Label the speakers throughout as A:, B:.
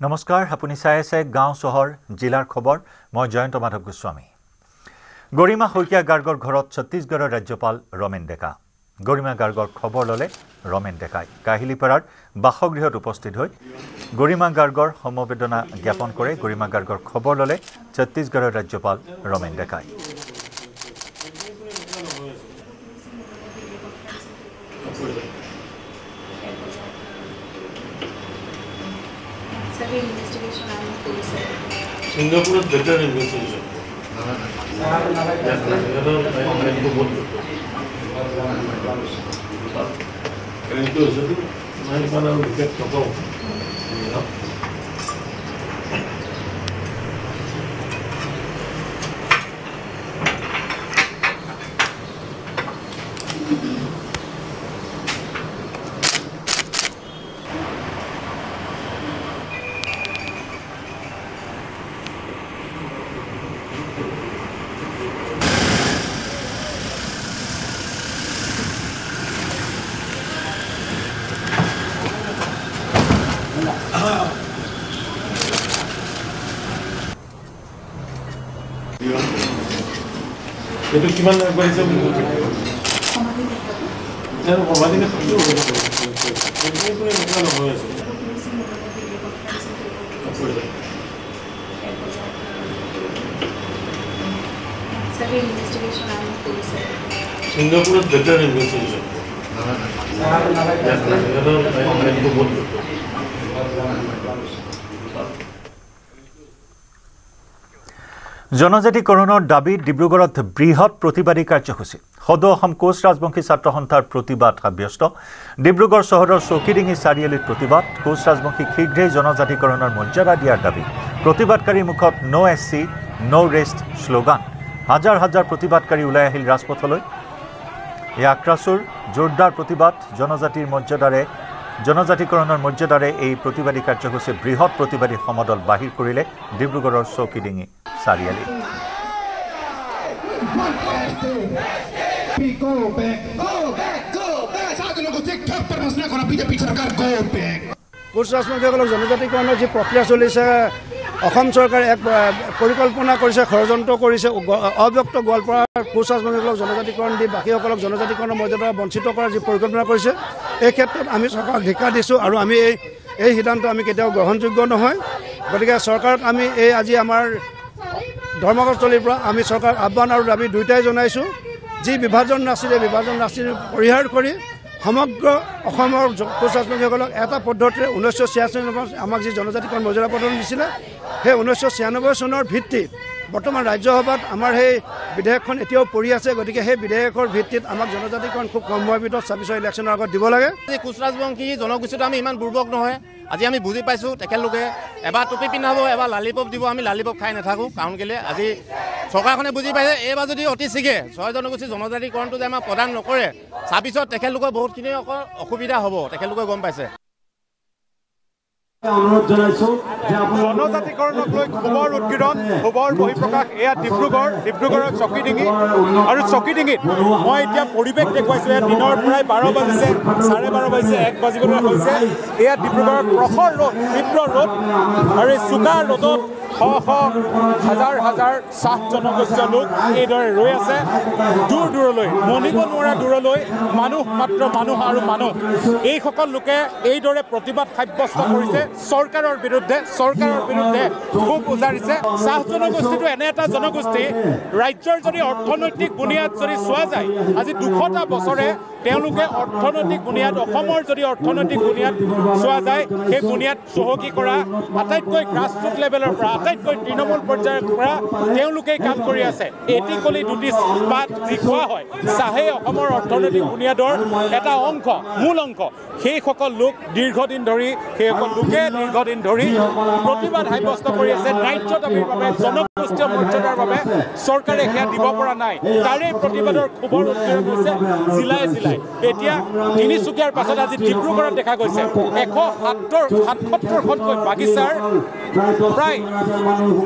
A: নমস্কাৰ আপুনি চাই আছে গাঁও চহৰ জিলাৰ খবৰ মই জয়ন্ত মাধৱ গোস্বামী গৰিমা শইকীয়া গাৰ্গৰ ঘৰত ছত্তীশগড়ৰ ৰাজ্যপাল ৰমেন ডেকা গৰিমা গাৰ্গৰ খবৰ ললে ৰমেন ডেকাই কাহিলিপাৰাৰ বাসগৃহত উপস্থিত হৈ গৰিমা গাৰ্গৰ সমবেদনা জ্ঞাপন কৰে গৰিমা গাৰ্গৰ খবৰ ললে ছত্তীশগড়ৰ ৰাজ্যপাল ৰমেন ডেকাই
B: Singapore is better investigation. Itu gimana bahasa begitu? Saya mau bahas ini dulu. Ini pun yang kalau bahas.
C: Civil investigation and police.
B: Singapore is better investigation.
A: জনজাতিকৰণৰ দাবী ডিব্ৰুগড়ত বৃহৎ প্ৰতিবাদী কাৰ্যসূচী সদৌ অসম কোচ ৰাজবংশী ছাত্ৰ সন্থাৰ প্ৰতিবাদ সাব্যস্ত ডিব্ৰুগড় চহৰৰ চৌকিডিঙি চাৰিআলিত প্ৰতিবাদ কোচ ৰাজবংশীক শীঘ্ৰেই জনজাতিকৰণৰ মৰ্যাদা দিয়াৰ দাবী প্ৰতিবাদকাৰীৰ মুখত নো এছচি নো ৰেষ্ট শ্লোগান হাজাৰ হাজাৰ প্ৰতিবাদকাৰী ওলাই আহিল ৰাজপথলৈ এই আক্ৰাসুৰ জোৰদাৰ প্ৰতিবাদ জনজাতিকৰণৰ মৰ্যাদাৰে এই প্ৰতিবাদী কাৰ্যসূচী বৃহৎ প্ৰতিবাদী সমদল বাহিৰ কৰিলে ডিব্ৰুগড়ৰ চৌকিডিঙি চাৰিআলি
D: কোচ ৰাজবংশীসকলক জনজাতিকৰণৰ যি প্ৰক্ৰিয়া চলিছে অসম চৰকাৰে এক পৰিকল্পনা কৰিছে ষড়যন্ত্ৰ কৰিছে অব্যক্ত গোৱালপাৰাৰ কোচ ৰাজবংশীসকলক জনজাতিকৰণ দি বাকীসকলক জনজাতিকৰণৰ মৰ্যাদা বঞ্চিত কৰাৰ যি পৰিকল্পনা কৰিছে এই ক্ষেত্ৰত আমি চৰকাৰক ধিক্কাৰ দিছোঁ আৰু আমি এই সিদ্ধান্ত আমি কেতিয়াও গ্ৰহণযোগ্য নহয় গতিকে চৰকাৰক আমি আজি আমাৰ ধৰ্মঘটস্থলীৰ পৰা আমি চৰকাৰক আহ্বান আৰু দাবী দুয়োটাই জনাইছোঁ যি বিভাজন ৰাজনীতি পৰিহাৰ কৰি সমগ্ৰ অসমৰ কোচ ৰাজবংশীসকলক এটা পদ্ধতিৰে 1986 চনত আমাক যি জনজাতিকৰণ মৰ্যাদা প্ৰদান দিছিলে সেই 1996 চনৰ ভিত্তিত বৰ্তমান ৰাজ্যসভাত আমাৰ সেই বিধেয়কখন এতিয়াও পৰি আছে গতিকে সেই বিধেয়কৰ ভিত্তিত আমাক জনজাতিকৰণ খুব কম সময়ৰ ভিতৰত 26 ইলেকশ্যনৰ আগত দিব লাগে
E: কোচ ৰাজবংশী জনগোষ্ঠীটো আমি ইমান দুৰ্বল নহয় আজি আমি বুজি পাইছোঁ তেখেতলোকে এবাৰ টুপি পিন্ধাব এবাৰ লালিপপ দিব আমি লালিপপ খাই নাথাকোঁ কাৰণ কেলৈ আজি চৰকাৰখনে বুজি পাইছে এইবাৰ যদি অতি শীঘ্ৰে ছয় জনগোষ্ঠী জনজাতিকৰণটো যে আমাৰ প্ৰদান নকৰে 26ত তেখেতলোকৰ বহুতখিনি অসুবিধা হ'ব তেখেতলোকে গম পাইছে
F: জনজাতিকৰণক লৈ খবৰ উৎকীৰ্ণ খবৰ বহিঃপ্ৰকাশ এয়া ডিব্ৰুগড়ৰ চকীডিঙি আৰু চকীডিঙিত মই এতিয়া পৰিৱেশ দেখুৱাইছোঁ এয়া দিনৰ প্ৰায় 12 বাজিছে 12:30 বাজিছে 1 বাজিবলৈ হৈছে এয়া ডিব্ৰুগড়ৰ প্ৰখৰ ৰ'দ তীব্ৰ ৰ'দ আৰু এই চোকা ৰ'দত হাজাৰ হাজাৰ চাহ জনগোষ্ঠীয় লোক এইদৰে ৰৈ আছে দূৰ দূৰলৈ মনিব নোৱাৰা দূৰলৈ মানুহ মাত্ৰ মানুহ আৰু মানুহ এইসকল লোকে এইদৰে প্ৰতিবাদ সাব্যস্ত কৰিছে চৰকাৰৰ বিৰুদ্ধে খুব উজাৰিছে চাহ জনগোষ্ঠীটো এনে এটা জনগোষ্ঠী ৰাজ্যৰ যদি অৰ্থনৈতিক বুনিয়াদ যদি চোৱা যায় আজি 200টা বছৰে তেওঁলোকে অৰ্থনৈতিক বুনিয়াদ অসমৰ যদি অৰ্থনৈতিক বুনিয়াদ চোৱা যায় সেই বুনিয়াদ চহকী কৰা আটাইতকৈ গ্ৰাছৰুট লেভেলৰ পৰা আটাইতকৈ তৃণমূল পৰ্যায়ৰ পৰা তেওঁলোকে কাম কৰি আছে এটি কলি দুটি পাত যি খোৱা হয় চাহে অসমৰ অৰ্থনৈতিক বুনিয়াদৰ এটা অংশ মূল অংশ সেইসকল লোক দীৰ্ঘদিন ধৰি প্ৰতিবাদ সাব্যস্ত কৰি আছে ন্যায্য দাবীৰ বাবে জনগোষ্ঠীয় মৰ্যাদাৰ বাবে চৰকাৰে সেয়া দিব পৰা নাই তাৰে প্ৰতিবাদৰ খবৰ উৎকীৰ্ণ হৈছে জিলাই এতিয়া তিনিচুকীয়াৰ পাছত আজি ডিব্ৰুগড়ত দেখা গৈছে 177খনকৈ বাগিচাৰ প্ৰায়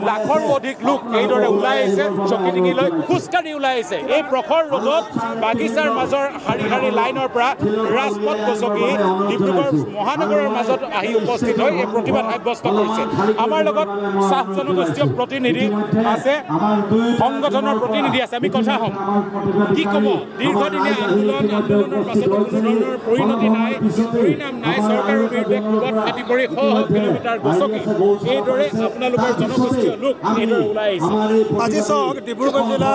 F: লাখৰ অধিক লোক এইদৰে ওলাই আহিছে চকিডিঙিলৈ খোজকাঢ়ি ওলাই আহিছে এই প্ৰখৰ ৰ'দত বাগিচাৰ মাজৰ শাৰী শাৰী লাইনৰ পৰা ৰাজপথ গছকি ডিব্ৰুগড় মহানগৰৰ মাজত আহি উপস্থিত হৈ এই প্ৰতিবাদ সাব্যস্ত কৰিছে আমাৰ লগত চাহ জনগোষ্ঠীয় প্ৰতিনিধি আছে সংগঠনৰ প্ৰতিনিধি আছে আমি কথা হ'ম কি ক'ব দীৰ্ঘদিনীয়া আন্দোলনৰ পাছতো কোনো ধৰণৰ পৰিণাম নাই চৰকাৰৰ বিৰুদ্ধে কোবত ফাটি পৰি শ কিলোমিটাৰ গছকি এইদৰে আপোনালোকৰ জনগোষ্ঠীয় লোক এইদৰে ওলাই আহিছে
G: আজি চাওক ডিব্ৰুগড় জিলা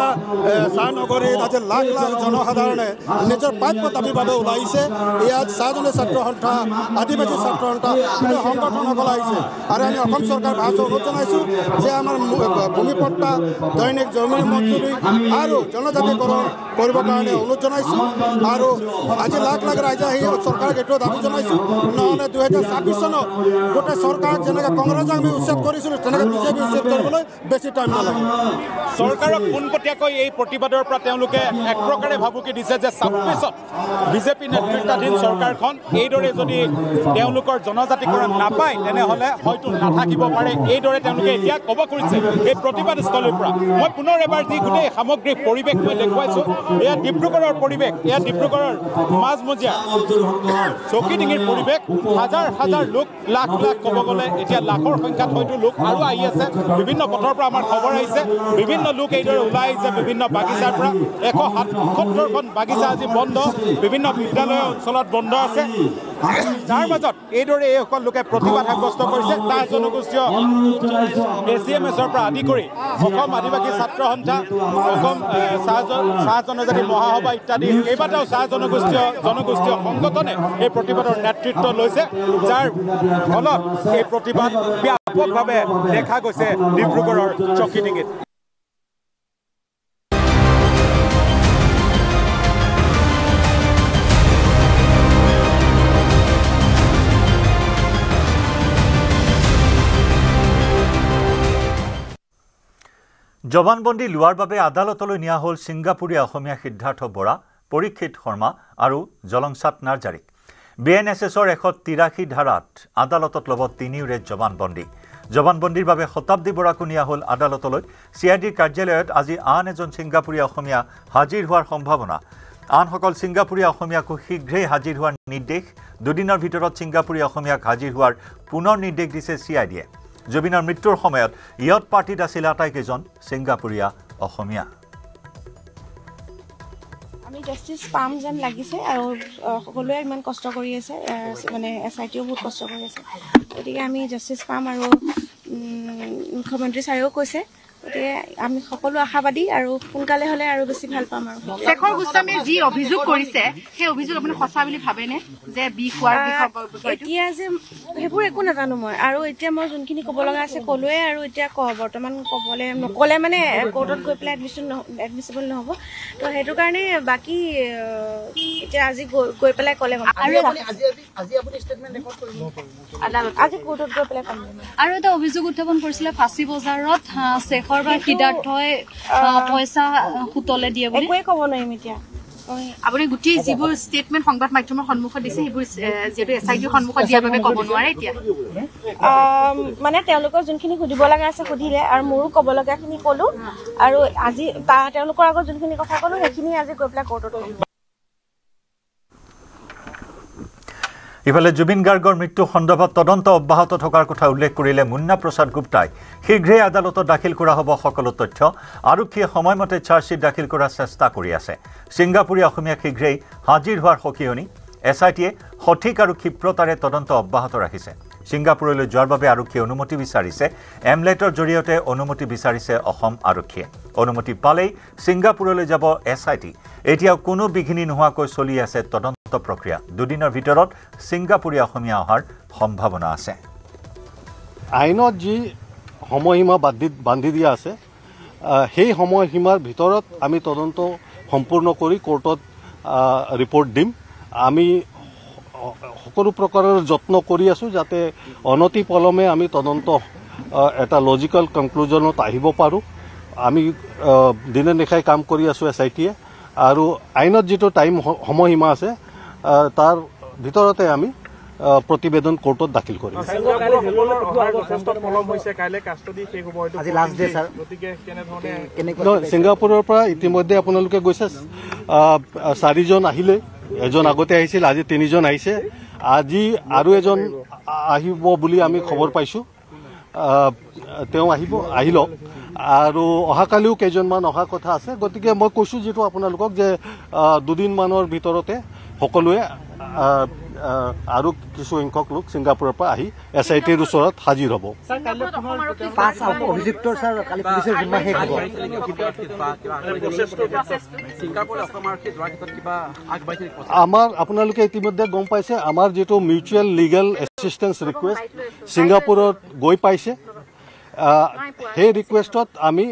G: চাহ নগৰীত আজি লাখ লাখ জনসাধাৰণে নিজৰ প্ৰাপ্য দাবীৰ বাবে ওলাই আহিছে ইয়াত চাহজনীয়া ছাত্ৰ সন্থা আদিবাসী ছাত্ৰ সন্থা সংগঠনসকল আহিছে আৰু আমি অসম চৰকাৰ ভাৰত অনুৰোধ জনাইছোঁ যে আমাৰ ভূমিপট্টা দৈনিক জমি মঞ্জুৰি আৰু জনজাতিকৰণ কৰিবৰ কাৰণে অনুৰোধ জনাইছোঁ আৰু আজি লাখ লাখ ৰাইজে আহি চৰকাৰক এইটো দাবী জনাইছোঁ নহ'লে 2026 চনত গোটেই চৰকাৰক যেনেকৈ কংগ্ৰেছক আমি উচ্ছেদ কৰিছিলোঁ তেনেকৈ বিজেপি উচ্ছেদ কৰিবলৈ বেছি টাইম নালাগে
F: চৰকাৰক পোনপটীয়াকৈ এই প্ৰতিবাদৰ পৰা তেওঁলোকে এক প্ৰকাৰে ভাবুকি দিছে যে 26ত বিজেপি নেতৃত্বাধীন চৰকাৰখন এইদৰে যদি তেওঁলোকৰ জনজাতিকৰণ নাপায় তেনেহ'লে হয়তো নাথাকিব পাৰে এইদৰে তেওঁলোকে এতিয়া ক'ব খুজিছে এই প্ৰতিবাদস্থলীৰ পৰা মই পুনৰ এবাৰ যি গোটেই সামগ্ৰিক পৰিৱেশ মই দেখুৱাইছোঁ এয়া ডিব্ৰুগড়ৰ পৰিৱেশ এয়া ডিব্ৰুগড়ৰ মাজমজিয়া চকিডিঙিৰ পৰিৱেশ হাজাৰ হাজাৰ লোক লাখ লাখ ক'ব গ'লে এতিয়া লাখৰ সংখ্যাত হয়তো লোক আৰু আহি আছে বিভিন্ন পথৰ পৰা আমাৰ খবৰ আহিছে বিভিন্ন লোক এইদৰে ওলাই আহিছে বিভিন্ন বাগিচাৰ পৰা 177খন বাগিচা আজি বন্ধ বিভিন্ন বিদ্যালয় অঞ্চলত বন্ধ আছে যাৰ মাজত এইদৰে এইসকল লোকে প্ৰতিবাদ সাব্যস্ত কৰিছে তাৰ জনগোষ্ঠীয় ACMSৰ পৰা আদি কৰি অসম আদিবাসী ছাত্ৰ সন্থা অসম চাহ জনজাতি মহাসভা ইত্যাদি কেইবাটাও চাহ জনগোষ্ঠীয় সংগঠনে এই প্ৰতিবাদৰ নেতৃত্ব লৈছে যাৰ ফলত এই প্ৰতিবাদ ব্যাপকভাৱে দেখা গৈছে ডিব্ৰুগড়ৰ চকিডিঙিত
A: জবানবন্দী লোৱাৰ বাবে আদালতলৈ নিয়া হ'ল ছিংগাপুৰীয়া অসমীয়া সিদ্ধাৰ্থ বৰা পৰীক্ষিত শৰ্মা আৰু জলংচাট নাৰ্জাৰীক BNSSৰ 183 ধাৰাত আদালতত ল'ব তিনিওৰে জবানবন্দীৰ বাবে শতাব্দী বৰাকো নিয়া হ'ল আদালতলৈ CIDৰ কাৰ্যালয়ত আজি আন এজন ছিংগাপুৰীয়া অসমীয়া হাজিৰ হোৱাৰ সম্ভাৱনা আনসকল ছিংগাপুৰীয়া অসমীয়াকো শীঘ্ৰেই হাজিৰ হোৱাৰ নিৰ্দেশ দুদিনৰ ভিতৰত ছিংগাপুৰীয়া অসমীয়াক হাজিৰ হোৱাৰ পুনৰ নিৰ্দেশ দিছে CIDয়ে জুবিনৰ মৃত্যুৰ সময়ত ইয়ত পাৰ্টিত আছিল আটাইকেইজন ছিংগাপুৰীয়া অসমীয়া
H: আমি জাস্টিস পাম যেন লাগিছে আৰু সকলোৱে ইমান কষ্ট কৰি আছে মানে SITও বহুত কষ্ট কৰি আছে গতিকে আমি জাস্টিস পাম আৰু মুখ্যমন্ত্ৰী ছাৰেও কৈছে গতিকে আমি সকলো আশাবাদী আৰু সোনকালে হ'লে আৰু বেছি ভাল পাম আৰু
I: শেখৰ গোস্বামীয়ে যি অভিযোগ কৰিছে সেই অভিযোগ আপুনি সঁচা বুলি ভাবেনে যে
H: এতিয়া যে সেইবোৰ একো নাজানো মই আৰু এতিয়া মই যোনখিনি ক'ব লগা আছে ক'লোৱে আৰু এতিয়া বৰ্তমান নক'লে মানে কোৰ্টত গৈ পেলাই এডমিছিবল নহ'ব তো সেইটো কাৰণে বাকী এতিয়া আজি গৈ পেলাই ক'লে আজি কোৰ্টত গৈ পেলাই ক'ম
I: আৰু এটা অভিযোগ উত্থাপন কৰিছিলে ফাঁচী বজাৰত শেখৰ বা সিদ্ধাৰ্থই পইচা সুতলে দিয়ে বুলি
H: একোৱে ক'ব নোৱাৰিম এতিয়া
I: আপুনি গোটেই যিবোৰ ষ্টেটমেণ্ট সংবাদ মাধ্যমৰ সন্মুখত দিছে সেইবোৰ যিহেতু SITৰ সন্মুখত দিয়াৰ বাবে ক'ব নোৱাৰে এতিয়া
H: মানে তেওঁলোকৰ যোনখিনি সুধিব লগা আছে সুধিলে আৰু মোৰো ক'ব লগাখিনি ক'লো আৰু আজি তেওঁলোকৰ আগত যোনখিনি কথা ক'লো সেইখিনি আজি গৈ পেলাই কোৰ্টত ক'ম
A: ইফালে জুবিন গাৰ্গৰ মৃত্যু সন্দৰ্ভত তদন্ত অব্যাহত থকাৰ কথা উল্লেখ কৰিলে মুন্না প্ৰসাদ গুপ্তাই শীঘ্ৰেই আদালতত দাখিল কৰা হ'ব সকলো তথ্য আৰক্ষীয়ে সময়মতে চাৰ্জশ্বিট দাখিল কৰাৰ চেষ্টা কৰি আছে ছিংগাপুৰীয়া অসমীয়া শীঘ্ৰেই হাজিৰ হোৱাৰ সকিয়নি SITয়ে সঠিক আৰু ক্ষিপ্ৰতাৰে তদন্ত অব্যাহত ৰাখিছে ছিংগাপুৰলৈ যোৱাৰ বাবে আৰক্ষীয়ে অনুমতি বিচাৰিছে এমলেটৰ জৰিয়তে অনুমতি বিচাৰিছে অসম আৰক্ষীয়ে অনুমতি পালেই ছিংগাপুৰলৈ যাব SIT এতিয়াও কোনো বিঘিনি নোহোৱাকৈ চলি আছে তদন্ত প্ৰক্ৰিয়া দুদিনৰ ভিতৰত ছিংগাপুৰীয়া অসমীয়া অহাৰ সম্ভাৱনা আছে
J: আইনত যি সময়সীমা বান্ধি দিয়া আছে সেই সময়সীমাৰ ভিতৰত আমি তদন্ত সম্পূৰ্ণ কৰি কোৰ্টত ৰিপৰ্ট দিম আমি সকলো প্ৰকাৰৰ যত্ন কৰি আছো যাতে অনতি পলমে আমি তদন্ত এটা লজিকেল কনক্লুজনত আহিব পাৰোঁ আমি দিনে নিশাই কাম কৰি আছো SITয়ে আৰু আইনত যিটো টাইম সময়সীমা আছে তাৰ ভিতৰতে আমি প্ৰতিবেদন কোৰ্টত দাখিল কৰিম। ছিংগাপুৰৰ পৰা ইতিমধ্যে আপোনালোকে গৈছে 4জন আহিলে, এজন আগতে আহিছিল, আজি 3জন আহিছে, আজি আৰু এজন আহিব বুলি আমি খবৰ পাইছোঁ। তেওঁ আহিলক আৰু অহাকালিও কেইজনমান অহা কথা আছে। গতিকে মই কৈছোঁ যিটো আপোনালোকক যে 2 দিনমানৰ ভিতৰতে সকলোৱে আৰু কিছু সংখ্যক লোক ছিংগাপুৰৰ পৰা আহি SITৰ ওচৰত হাজিৰ হ'ব। আমাৰ আপোনালোকে ইতিমধ্যে গম পাইছে, আমাৰ যিটো মিউচুৱেল লিগেল এছিষ্টেঞ্চ ৰিকুৱেষ্ট ছিংগাপুৰত গৈ পাইছে। সেই ৰিকুৱেষ্টত আমি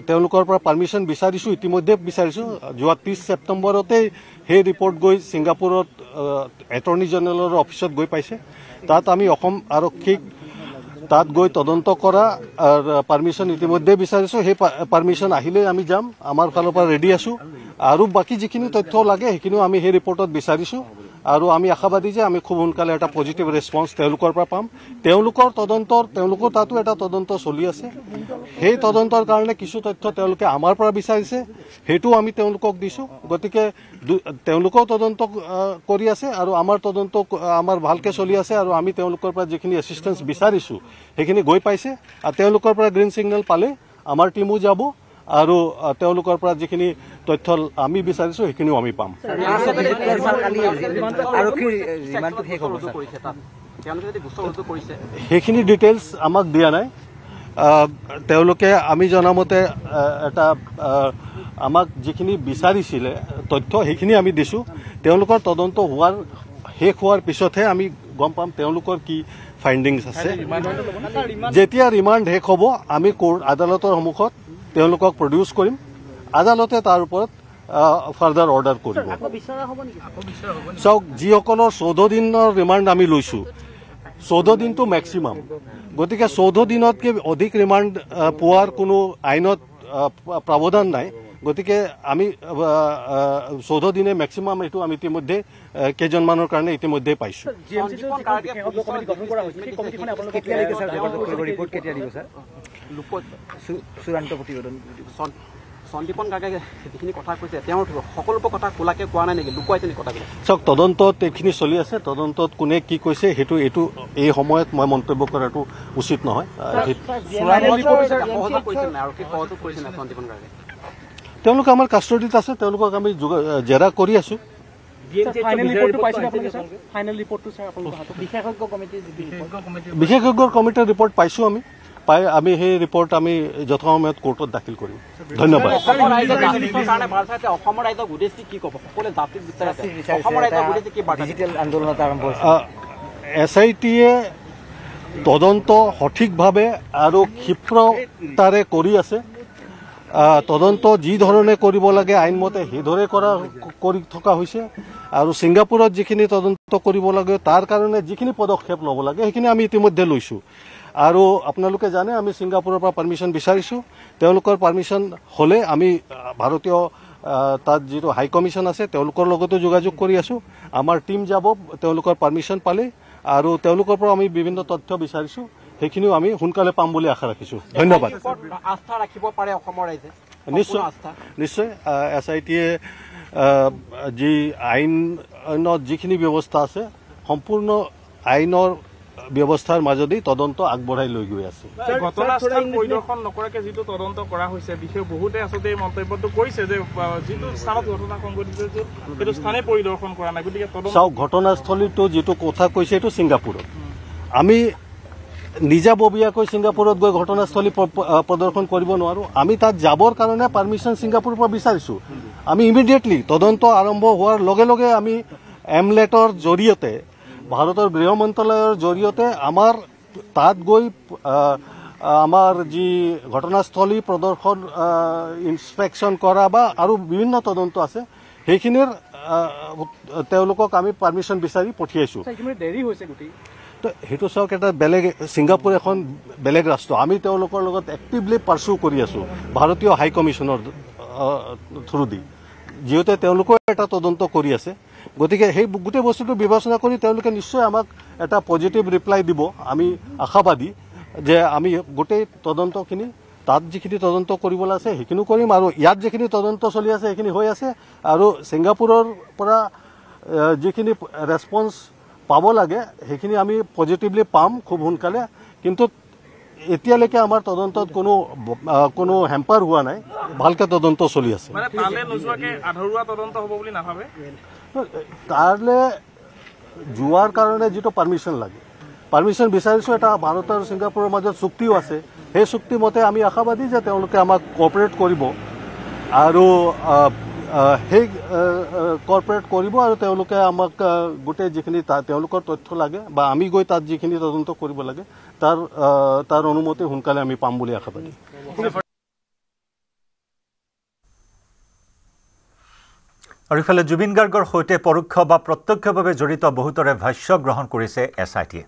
J: তেওঁলোকৰ পৰা পাৰ্মিশ্যন বিচাৰিছোঁ, ইতিমধ্যে বিচাৰিছোঁ। যোৱা 30 ছেপ্টেম্বৰতেই সেই ৰিপৰ্ট গৈ ছিংগাপুৰত এটৰ্নি জেনেৰেলৰ অফিচত গৈ পাইছে। তাত আমি অসম আৰক্ষীক তাত গৈ তদন্ত কৰা পাৰ্মিশ্যন ইতিমধ্যে বিচাৰিছোঁ। সেই পাৰ্মিশ্যন আহিলেই আমি যাম, আমাৰ ফালৰ পৰা ৰেডি আছোঁ। আৰু বাকী যিখিনি তথ্য লাগে সেইখিনিও আমি সেই ৰিপৰ্টত বিচাৰিছোঁ। আৰু আমি আশাবাদী যে আমি খুব সোনকালে এটা পজিটিভ ৰেছপন্স তেওঁলোকৰ পৰা পাম। তেওঁলোকৰ তাতো এটা তদন্ত চলি আছে। সেই তদন্তৰ কাৰণে কিছু তথ্য তেওঁলোকে আমাৰ পৰা বিচাৰিছে, সেইটোও আমি তেওঁলোকক দিছোঁ। গতিকে তেওঁলোকেও তদন্ত কৰি আছে আৰু আমাৰ তদন্ত আমাৰ ভালকৈ চলি আছে। আৰু আমি তেওঁলোকৰ পৰা যিখিনি এছিষ্টেঞ্চ বিচাৰিছোঁ সেইখিনি গৈ পাইছে। আৰু তেওঁলোকৰ পৰা গ্ৰীণ ছিগনেল পালে আমাৰ টিমো যাব আৰু তেওঁলোকৰ পৰা যিখিনি তথ্য আমি বিচাৰিছোঁ সেইখিনিও আমি পাম। সেইখিনি ডিটেইলছ আমাক দিয়া নাই। তেওঁলোকে আমি জনামতে এটা আমাক যিখিনি বিচাৰিছিলে তথ্য সেইখিনি আমি দিছোঁ। তেওঁলোকৰ তদন্ত শেষ হোৱাৰ পিছতহে আমি গম পাম তেওঁলোকৰ কি ফাইণ্ডিংছ আছে। যেতিয়া ৰিমাণ্ড শেষ হ'ব আমি আদালতৰ সন্মুখত তেওঁলোকক প্ৰডিউচ কৰিম। আদালতে তাৰ ওপৰত ফাৰ্দাৰ অৰ্ডাৰ কৰিব। চাওক, যিসকলৰ 14 দিনৰ ৰিমাণ্ড আমি লৈছোঁ, 14 দিনটো মেক্সিমাম। গতিকে 14 দিনতকৈ অধিক ৰিমাণ্ড পোৱাৰ কোনো আইনত প্ৰাৱধান নাই। গতিকে আমি 14 দিনে মেক্সিমাম, এইটো আমি ইতিমধ্যে কেইজনমানৰ কাৰণে ইতিমধ্যে পাইছোঁ।
K: সন্দীপন কাকে যিখিনি কথা কৈছে তেওঁৰ সকলোবোৰ কথা খোলাকে কোৱা নাই নেকি, লুকুৱাইছে নেকি কথাবিলাক?
J: চাওক, তদন্তত এইখিনি চলি আছে। তদন্তত কোনে কি কৈছে এইটো এই সময়ত মই মন্তব্য কৰাটো উচিত নহয়। তেওঁলোক আমাৰ কাষ্টডিত আছে, তেওঁলোকক আমি জেৰা কৰি আছোঁ। বিশেষজ্ঞৰ কমিটিৰ ৰিপৰ্ট পাইছোঁ আমি। আমি সেই ৰিপৰ্ট আমি যথাসময়ত কোৰ্টত দাখিল কৰিম। ধন্যবাদ। SITয়ে তদন্ত সঠিকভাৱে আৰু ক্ষিপ্ৰতাৰে কৰি আছে। তদন্ত যি ধৰণে কৰিব লাগে আইনমতে সেইদৰে কৰি থকা হৈছে। আৰু ছিংগাপুৰত যিখিনি তদন্ত কৰিব লাগে তাৰ কাৰণে যিখিনি পদক্ষেপ ল'ব লাগে সেইখিনি আমি ইতিমধ্যে লৈছোঁ। আৰু আপোনালোকে জানে আমি ছিংগাপুৰৰ পৰা পাৰ্মিশ্যন বিচাৰিছোঁ। তেওঁলোকৰ পাৰ্মিশ্যন হ'লে আমি ভাৰতীয় তাত যিটো হাই কমিশ্যন আছে তেওঁলোকৰ লগতো যোগাযোগ কৰি আছোঁ। আমাৰ টীম যাব তেওঁলোকৰ পাৰ্মিশ্যন পালে, আৰু তেওঁলোকৰ পৰা আমি বিভিন্ন তথ্য বিচাৰিছোঁ। সেইখিনিও আমি সোনকালে পাম বুলি আশা ৰাখিছোঁ। ধন্যবাদ।
K: আস্থা ৰাখিব পাৰে অসমৰ ৰাইজে?
J: নিশ্চয়। SITয়ে যি আইনত যিখিনি ব্যৱস্থা আছে সম্পূৰ্ণ আইনৰ ব্যৱস্থাৰ মাজেদি তদন্ত আগবঢ়াই লৈ গৈ আছে।
L: ঘটনাস্থল পৰিদৰ্শন নকৰাকে যিটো তদন্ত কৰা হৈছে, বিশেষ বহুতে আচলতে এই মন্তব্যটো কৰিছে যে যিটো স্থানত ঘটনা সংঘটিত হৈছে সেইটো স্থানে পৰিদৰ্শন কৰা নাই। গতিকে
J: চাওক, ঘটনাস্থলীটো যিটো কথা কৈছে এইটো ছিংগাপুৰত। আমি নিজাববীয়াকৈ ছিংগাপুৰত গৈ ঘটনাস্থলী প্ৰদৰ্শন কৰিব নোৱাৰোঁ। আমি তাত যাবৰ কাৰণে পাৰ্মিশ্যন ছিংগাপুৰৰ পৰা বিচাৰিছোঁ। আমি ইমিডিয়েটলি তদন্ত আৰম্ভ হোৱাৰ লগে লগে আমি এমলেটৰ জৰিয়তে, ভাৰতৰ গৃহ মন্ত্ৰালয়ৰ জৰিয়তে আমাৰ তাত গৈ আমাৰ যি ঘটনাস্থলী প্ৰদৰ্শন ইনস্পেকশ্যন কৰা বা আৰু বিভিন্ন তদন্ত আছে সেইখিনিৰ তেওঁলোকক আমি পাৰ্মিশ্যন বিচাৰি পঠিয়াইছোঁ। সেইটো চাওক, এটা বেলেগ ছিংগাপুৰ এখন বেলেগ ৰাষ্ট্ৰ। আমি তেওঁলোকৰ লগত এক্টিভলি পাৰ্চু কৰি আছোঁ ভাৰতীয় হাই কমিশ্যনৰ থ্ৰুদি, যিহেতু তেওঁলোকেও এটা তদন্ত কৰি আছে। গতিকে সেই গোটেই বস্তুটো বিবেচনা কৰি তেওঁলোকে নিশ্চয় আমাক এটা পজিটিভ ৰিপ্লাই দিব আমি আশাবাদী যে আমি গোটেই তদন্তখিনি তাত যিখিনি তদন্ত কৰিবলৈ আছে সেইখিনিও কৰিম আৰু ইয়াত যিখিনি তদন্ত চলি আছে সেইখিনি হৈ আছে আৰু ছিংগাপুৰৰ পৰা যিখিনি ৰেছপন্স পাব লাগে সেইখিনি আমি পজিটিভলি পাম খুব সোনকালে কিন্তু এতিয়ালৈকে আমাৰ তদন্তত কোনো হেম্পাৰ হোৱা নাই ভালকে তদন্ত চলি আছে তালে যোৱাৰ কাৰণে যিটো পাৰ্মিশ্যন লাগে পাৰ্মিশ্যন বিচাৰিছোঁ এটা ভাৰত আৰু ছিংগাপুৰৰ মাজত চুক্তিও আছে সেই চুক্তি মতে আমি আশাবাদী যে তেওঁলোকে আমাক কোঅপাৰেট কৰিব আৰু সেই কোঅপাৰেট কৰিব আৰু তেওঁলোকে আমাক গোটেই যিখিনি তেওঁলোকৰ তথ্য লাগে বা আমি গৈ তাত যিখিনি তদন্ত কৰিব লাগে তাৰ অনুমতি সোনকালে আমি পাম বুলি আশাবাদী
A: আৰু ইফালে জুবিন গাৰ্গৰ সৈতে পৰোক্ষ বা প্ৰত্যক্ষভাৱে জড়িত বহুতৰে ভাষ্য গ্ৰহণ কৰিছে SITয়ে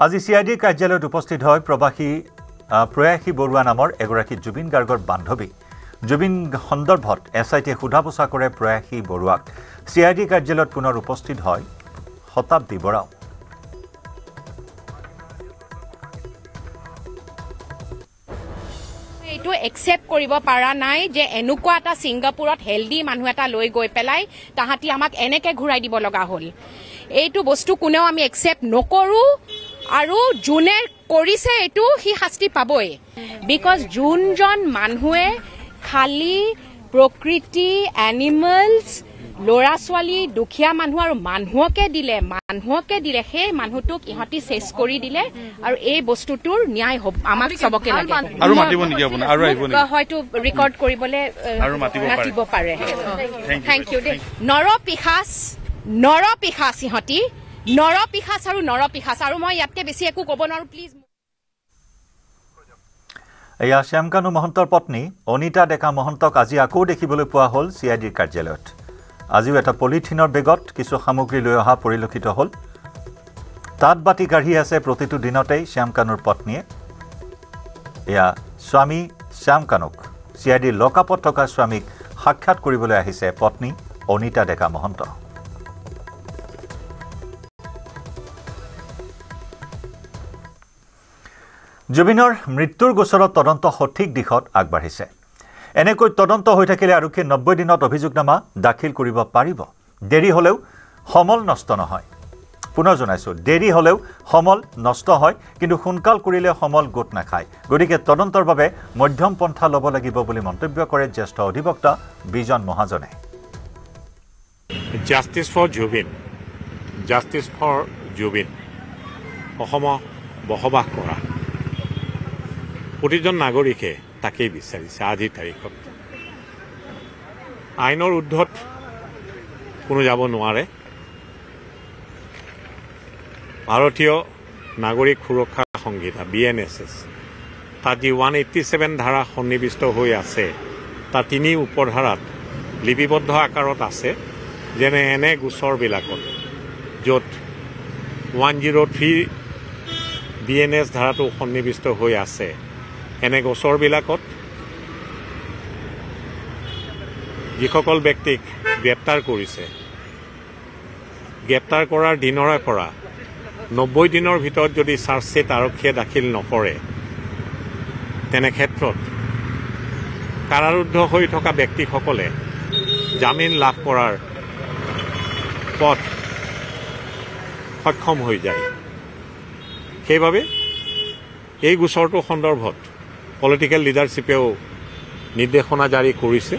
A: আজি CIDৰ কাৰ্যালয়ত উপস্থিত হয় প্ৰয়াসী বৰুৱা নামৰ এগৰাকী জুবিন গাৰ্গৰ বান্ধৱী জুবিন সন্দৰ্ভত SITয়ে সোধা পোছা কৰে প্ৰয়াসী বৰুৱাক CID কাৰ্যালয়ত পুনৰ উপস্থিত হয় শতাব্দী বৰাও
M: এইটো একসেপ্ট কৰিব পাৰা নাই যে এনেকুৱা এটা ছিংগাপুৰত হেলদি মানুহ এটা লৈ গৈ পেলাই তাহাঁতি আমাক এনেকে ঘূৰাই দিব লগা হ'ল এইটো বস্তু কোনেও আমি একসেপ্ট নকৰোঁ আৰু যোনে কৰিছে এইটো সি শাস্তি পাবই বিকজ যোনজন মানুহে খালি প্ৰকৃতি এনিমেলছ ল'ৰা ছোৱালী দুখীয়া মানুহ আৰু মানুহকে দিলে সেই মানুহটোক ইহঁতি চেছ কৰি দিলে আৰু এই বস্তুটোৰ ন্যায় আমাক চবকে লাগে
N: আৰু মাতিব নেকি আপুনি আৰু আহিব নেকি
M: হয়তো ৰেকৰ্ড কৰিবলৈ মাতিব পাৰে থেংক ইউ দে নৰপিশাচ ইহঁতি নৰপিশাচ আৰু মই ইয়াতকে বেছি একো ক'ব নোৱাৰো প্লিজ
A: এয়া শ্যামকানু মহন্তৰ পত্নী অনিতা ডেকা মহন্তক আজি আকৌ দেখিবলৈ পোৱা হ'ল CIDৰ কাৰ্যালয়ত আজিও এটা পলিথিনৰ বেগত কিছু সামগ্ৰী লৈ অহা পৰিলক্ষিত হ'ল তাত বাতি কাঢ়ি আছে প্ৰতিটো দিনতেই শ্যামকানুৰ পত্নীয়ে এয়া স্বামী শ্যামকানুক CIDৰ লকআপত থকা স্বামীক সাক্ষাৎ কৰিবলৈ আহিছে পত্নী অনিতা ডেকা মহন্ত জুবিনৰ মৃত্যুৰ গোচৰত তদন্ত সঠিক দিশত আগবাঢ়িছে এনেকৈ তদন্ত হৈ থাকিলে আৰক্ষীয়ে 90 দিনত অভিযোগনামা দাখিল কৰিব পাৰিব দেৰি হ'লেও সমল নষ্ট নহয় পুনৰ জনাইছো দেৰি হ'লেও সমল নষ্ট হয় কিন্তু সোনকাল কৰিলে সমল গোট নাখায় গতিকে তদন্তৰ বাবে মধ্যম পন্থা ল'ব লাগিব বুলি মন্তব্য কৰে জ্যেষ্ঠ অধিবক্তা বিজন মহাজনে
O: জাষ্টিছ ফৰ জুবিন অসমত বসবাস কৰা প্ৰতিজন নাগৰিকে তাকেই বিচাৰিছে আজিৰ তাৰিখত আইনৰ ঊৰ্ধত কোনো যাব নোৱাৰে ভাৰতীয় নাগৰিক সুৰক্ষা সংহিতা BNSS তাত যি 187 ধাৰা সন্নিৱিষ্ট হৈ আছে তাৰ 3 উপধাৰাত লিপিবদ্ধ আকাৰত আছে যেনে এনে গোচৰবিলাকত য'ত 103 BNS ধাৰাটো সন্নিৱিষ্ট হৈ আছে এনে গোচৰবিলাকত যিসকল ব্যক্তিক গ্ৰেপ্তাৰ কৰিছে গ্ৰেপ্তাৰ কৰাৰ দিনৰে পৰা 90 দিনৰ ভিতৰত যদি চাৰ্জশ্বিট আৰক্ষীয়ে দাখিল নকৰে তেনে ক্ষেত্ৰত কাৰাৰুদ্ধ হৈ থকা ব্যক্তিসকলে জামিন লাভ কৰাৰ পথ সক্ষম হৈ যায় সেইবাবে এই গোচৰটো সন্দৰ্ভত পলিটিকেল লিডাৰশ্বিপেও নিৰ্দেশনা জাৰি কৰিছে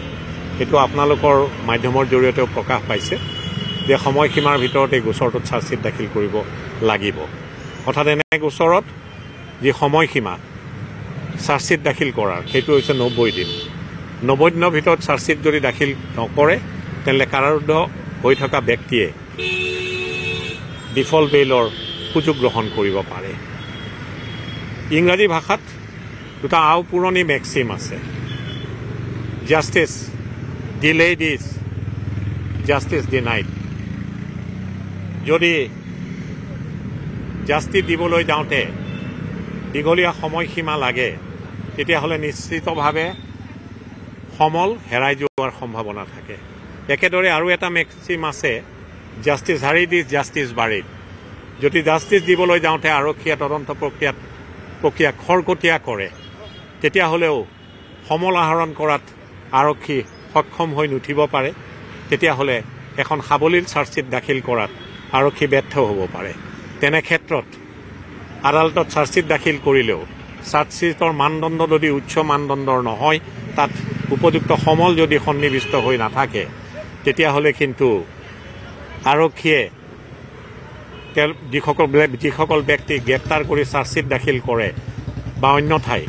O: এইটো আপোনালোকৰ মাধ্যমৰ জৰিয়তেও প্ৰকাশ পাইছে যে সময়সীমাৰ ভিতৰত এই গোচৰটোত চাৰ্জশ্বিট দাখিল কৰিব লাগিব অৰ্থাৎ এনে গোচৰত যি সময়সীমা চাৰ্জশ্বিট দাখিল কৰাৰ সেইটো হৈছে 90 দিন 90 দিনৰ ভিতৰত চাৰ্জশ্বিট যদি দাখিল নকৰে তেন্তে কাৰাৰুদ্ধ হৈ থকা ব্যক্তিয়ে ডিফল্ট বেইলৰ সুযোগ গ্ৰহণ কৰিব পাৰে ইংৰাজী ভাষাত দুটা পুৰণি মেক্সিম আছে justice delayed is justice denied যদি জাষ্টিছ দিবলৈ যাওঁতে দীঘলীয়া সময়সীমা লাগে তেতিয়াহ'লে নিশ্চিতভাৱে সমল হেৰাই যোৱাৰ সম্ভাৱনা থাকে একেদৰে আৰু এটা মেক্সিম আছে justice hurried is justice buried যদি জাষ্টিছ দিবলৈ যাওঁতে আৰক্ষীয়ে তদন্ত প্ৰক্ৰিয়া খৰকটীয়া কৰে তেতিয়াহ'লেও সমল আহৰণ কৰাত আৰক্ষী সক্ষম হৈ নুঠিব পাৰে তেতিয়াহ'লে এখন সাৱলীল চাৰ্জশ্বীট দাখিল কৰাত আৰক্ষী ব্যৰ্থ হ'ব পাৰে তেনে ক্ষেত্ৰত আদালতত চাৰ্জশ্বীট দাখিল কৰিলেও চাৰ্জশ্বীটৰ মানদণ্ড যদি উচ্চ মানদণ্ডৰ নহয় তাত উপযুক্ত সমল যদি সন্নিৱিষ্ট হৈ নাথাকে তেতিয়াহ'লে কিন্তু আৰক্ষীয়ে যিসকল ব্যক্তিক গ্ৰেপ্তাৰ কৰি চাৰ্জশ্বীট দাখিল কৰে বা অন্যথাই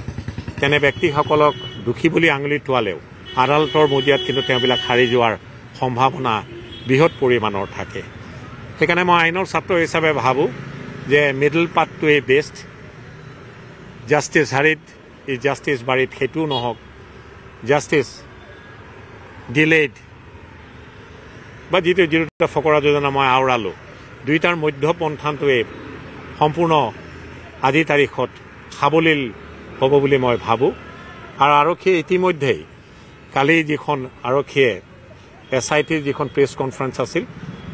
O: তেনে ব্যক্তিসকলক দোষী বুলি আঙুলি টোৱালেও আদালতৰ মজিয়াত কিন্তু তেওঁবিলাক হাৰি যোৱাৰ সম্ভাৱনা বৃহৎ পৰিমাণৰ থাকে সেইকাৰণে মই আইনৰ ছাত্ৰ হিচাপে ভাবোঁ যে মিডল পাথটোৱেই best justice hurried is justice buried সেইটোও নহওক জাষ্টিছ ডিলেইড বা যিটো ফকৰা যোজনা মই আওৰালোঁ দুয়োটাৰ মধ্যপন্থাটোৱে সম্পূৰ্ণ আজিৰ তাৰিখত সাৱলীল হ'ব বুলি মই ভাবোঁ আৰু আৰক্ষীয়ে ইতিমধ্যেই কালি যিখন আৰক্ষীয়ে SITৰ যিখন প্ৰেছ কনফাৰেন্স আছিল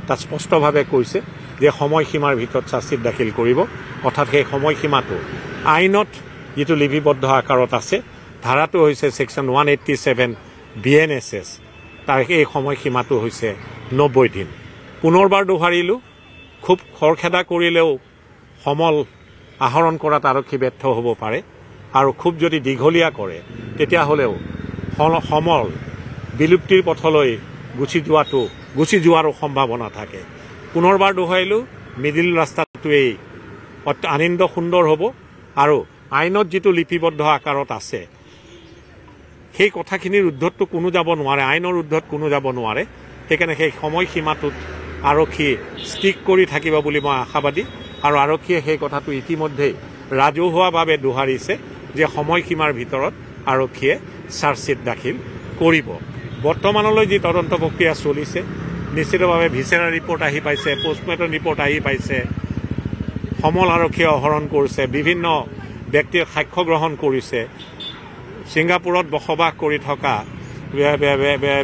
O: তাত স্পষ্টভাৱে কৈছে যে সময়সীমাৰ ভিতৰত চাৰ্জশ্বীট দাখিল কৰিব অৰ্থাৎ সেই সময়সীমাটো আইনত যিটো লিপিবদ্ধ আকাৰত আছে ধাৰাটো হৈছে ছেকশ্যন 187 BNSS তাৰ এই সময়সীমাটো হৈছে 90 দিন পুনৰবাৰ দোহাৰিলোঁ খুব খৰখেদা কৰিলেও সমল আহৰণ কৰাত আৰক্ষী ব্যৰ্থ হ'ব পাৰে আৰু খুব যদি দীঘলীয়া কৰে তেতিয়াহ'লেও সমল বিলুপ্তিৰ পথলৈ গুচি যোৱাৰো সম্ভাৱনা থাকে পুনৰবাৰ দোহাৰিলোঁ মিডিল ৰাস্তাটোৱেই আনন্দ সুন্দৰ হ'ব আৰু আইনত যিটো লিপিবদ্ধ আকাৰত আছে সেই কথাখিনিৰ ঊৰ্ধতটো কোনো যাব নোৱাৰে আইনৰ ঊৰ্ধত কোনো যাব নোৱাৰে সেইকাৰণে সেই সময়সীমাটোত আৰক্ষী ষ্টিক কৰি থাকিব বুলি মই আশাবাদী আৰু আৰক্ষীয়ে সেই কথাটো ইতিমধ্যেই ৰাজহুৱাভাৱে দোহাৰিছে যে সময়সীমাৰ ভিতৰত আৰক্ষীয়ে চাৰ্জশ্বীট দাখিল কৰিব বৰ্তমানলৈ যি তদন্ত প্ৰক্ৰিয়া চলিছে নিশ্চিতভাৱে ভিচেৰা ৰিপৰ্ট আহি পাইছে পোষ্টমৰ্টেম ৰিপৰ্ট আহি পাইছে সমল আৰক্ষীয়ে আহৰণ কৰিছে বিভিন্ন ব্যক্তিৰ সাক্ষ্য গ্ৰহণ কৰিছে ছিংগাপুৰত বসবাস কৰি থকা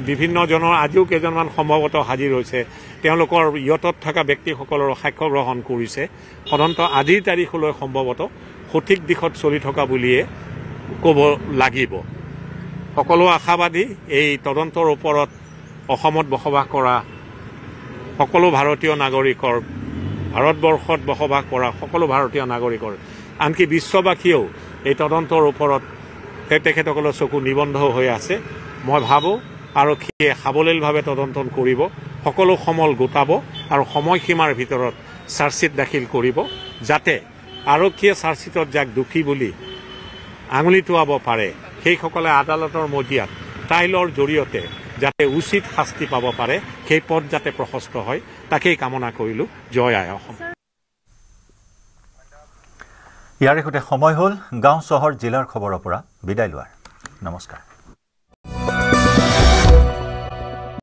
O: বিভিন্নজনৰ আজিও কেইজনমান সম্ভৱতঃ হাজিৰ হৈছে তেওঁলোকৰ ইয়তত থকা ব্যক্তিসকলৰ সাক্ষ্য গ্ৰহণ কৰিছে সাধাৰণতে আজিৰ তাৰিখলৈ সম্ভৱতঃ সঠিক দিশত চলি থকা বুলিয়ে ক'ব লাগিব সকলো আশাবাদী এই তদন্তৰ ওপৰত অসমত বসবাস কৰা সকলো ভাৰতীয় নাগৰিকৰ ভাৰতবৰ্ষত বসবাস কৰা সকলো ভাৰতীয় নাগৰিকৰ আনকি বিশ্ববাসীয়েও এই তদন্তৰ ওপৰত তেখেতসকলৰ চকু নিবন্ধ হৈ আছে মই ভাবোঁ আৰক্ষীয়ে সাৱলীলভাৱে তদন্ত কৰিব সকলো সমল গোটাব আৰু সময়সীমাৰ ভিতৰত চাৰ্জশ্বীট দাখিল কৰিব যাতে আৰক্ষীয়ে চাৰ্জশ্বীটত যাক দোষী বুলি আঙুলি টোৱাব পাৰে সেইসকলে আদালতৰ মজিয়াত ট্ৰায়েলৰ জৰিয়তে যাতে উচিত শাস্তি পাব পাৰে সেই পথ যাতে প্ৰশস্ত হয় তাকেই কামনা কৰিলোঁ জয় আই অসম
A: ইয়াৰে সৈতে সময় হ'ল গাঁও চহৰ জিলাৰ খবৰৰ পৰা বিদায় লোৱাৰ নমস্কাৰ